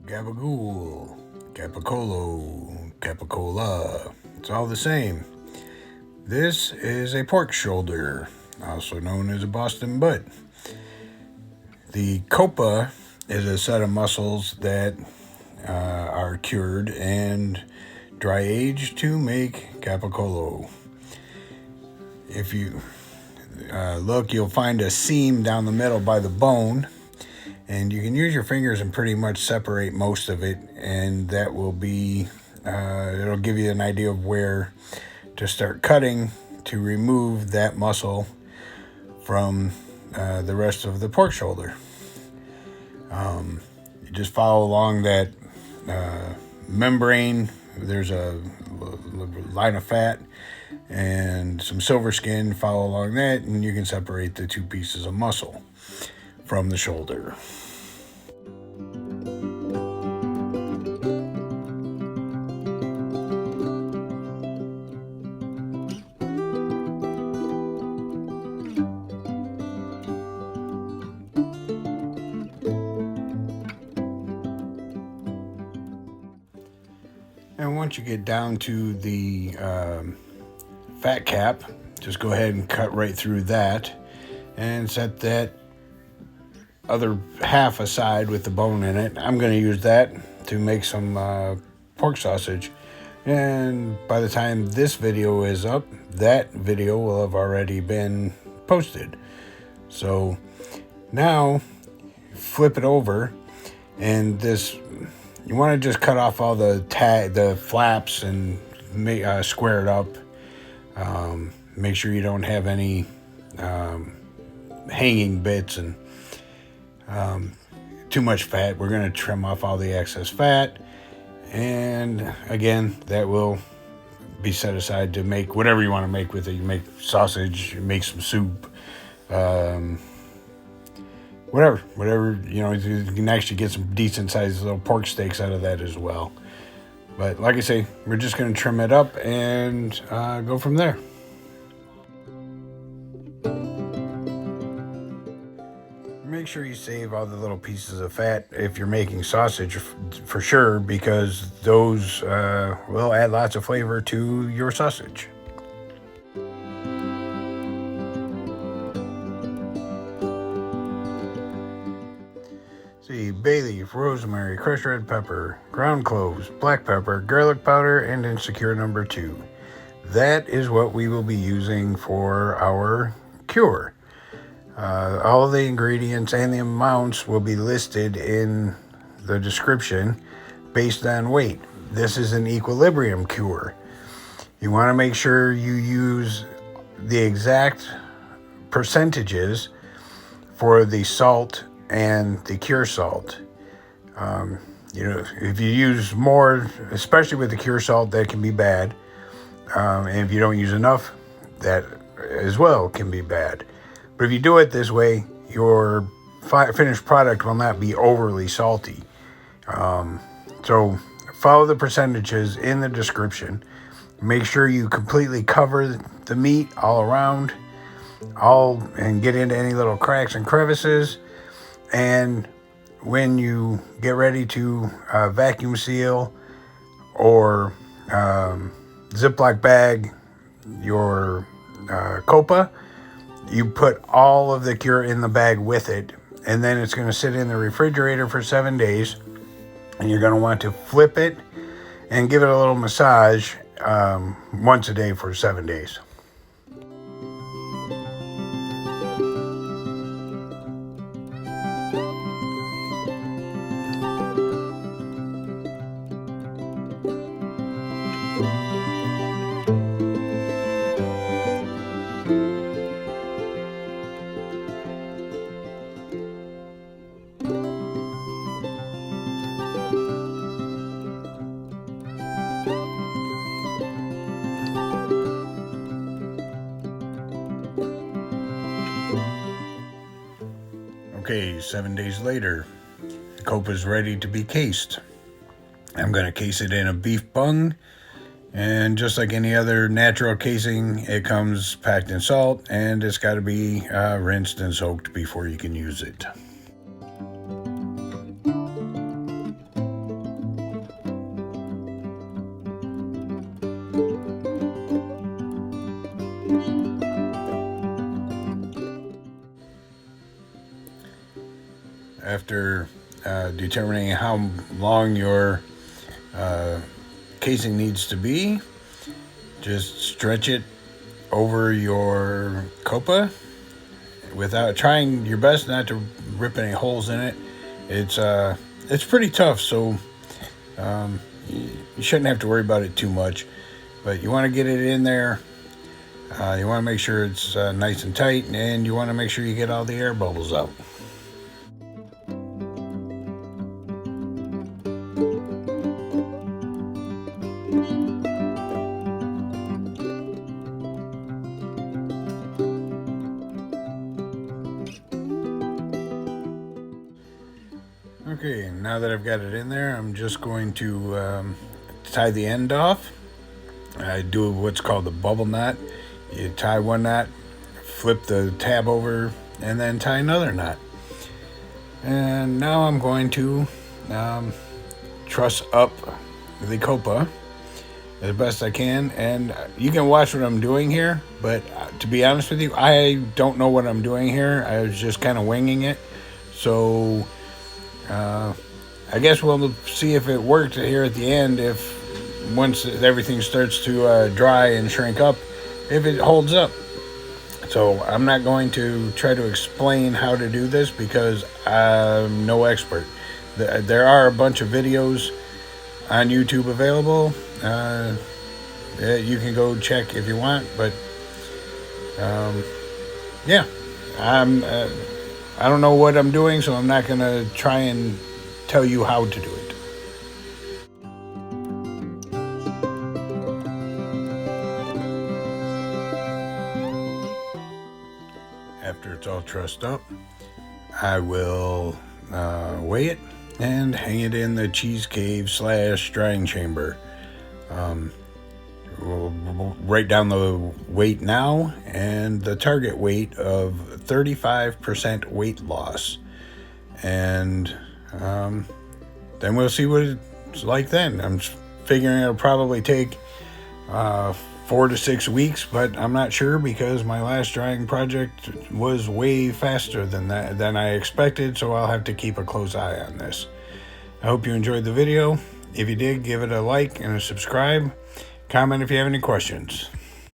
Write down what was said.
Gabagool, Capicollo, Capicolla. It's all the same. This is a pork shoulder, also known as a Boston butt. The Coppa is a set of muscles that are cured and dry aged to make Capicollo. If you look, you'll find a seam down the middle by the bone, and you can use your fingers and pretty much separate most of it, and that will be it'll give you an idea of where to start cutting to remove that muscle from the rest of the pork shoulder. You just follow along that membrane. There's a line of fat and some silver skin. Follow along that, and you can separate the two pieces of muscle from the shoulder. And once you get down to the fat cap, just go ahead and cut right through that and set that other half aside with the bone in it. I'm going to use that to make some pork sausage. And by the time this video is up, that video will have already been posted. So now flip it over, and this, you want to just cut off all the flaps and square it up. Make sure you don't have any hanging bits and too much fat. We're going to trim off all the excess fat, and again, that will be set aside to make whatever you want to make with it. You make sausage, you make some soup, whatever, you can actually get some decent sized little pork steaks out of that as well. But like I say, we're just going to trim it up and go from there. Make sure you save all the little pieces of fat if you're making sausage for sure, because those will add lots of flavor to your sausage. See, bay leaf, rosemary, crushed red pepper, ground cloves, black pepper, garlic powder, and Instacure number 2. That is what we will be using for our cure. All the ingredients and the amounts will be listed in the description based on weight. This is an equilibrium cure. You want to make sure you use the exact percentages for the salt and the cure salt. If you use more, especially with the cure salt, that can be bad. And if you don't use enough, that as well can be bad. But if you do it this way, your finished product will not be overly salty. So follow the percentages in the description. Make sure you completely cover the meat all around, and get into any little cracks and crevices. And when you get ready to vacuum seal or Ziploc bag your Coppa, you put all of the cure in the bag with it, and then it's going to sit in the refrigerator for 7 days, and you're going to want to flip it and give it a little massage once a day for 7 days. Okay, 7 days later, the Coppa is ready to be cased. I'm going to case it in a beef bung, and just like any other natural casing, it comes packed in salt, and it's got to be rinsed and soaked before you can use it. after determining how long your casing needs to be, just stretch it over your Coppa without trying your best not to rip any holes in it. It's pretty tough, so you shouldn't have to worry about it too much. But you want to get it in there. You want to make sure it's nice and tight, and you want to make sure you get all the air bubbles out. Okay, now that I've got it in there, I'm just going to tie the end off. I do what's called the bubble knot. You tie one knot, flip the tab over, and then tie another knot. And now I'm going to truss up the Coppa as best I can. And you can watch what I'm doing here, but to be honest with you, I don't know what I'm doing here. I was just kind of winging it. So I guess we'll see if it worked here at the end, if once everything starts to dry and shrink up, if it holds up. So I'm not going to try to explain how to do this because I'm no expert. There are a bunch of videos on YouTube available. You can go check if you want, but yeah, I don't know what I'm doing, so I'm not going to try and tell you how to do it. After it's all trussed up, I will weigh it and hang it in the cheese cave / drying chamber. We'll write down the weight now and the target weight of 35% weight loss. And then we'll see what it's like then. I'm figuring it'll probably take 4 to 6 weeks, but I'm not sure because my last drying project was way faster than I expected, so I'll have to keep a close eye on this. I hope you enjoyed the video. If you did, give it a like and a subscribe. Comment if you have any questions.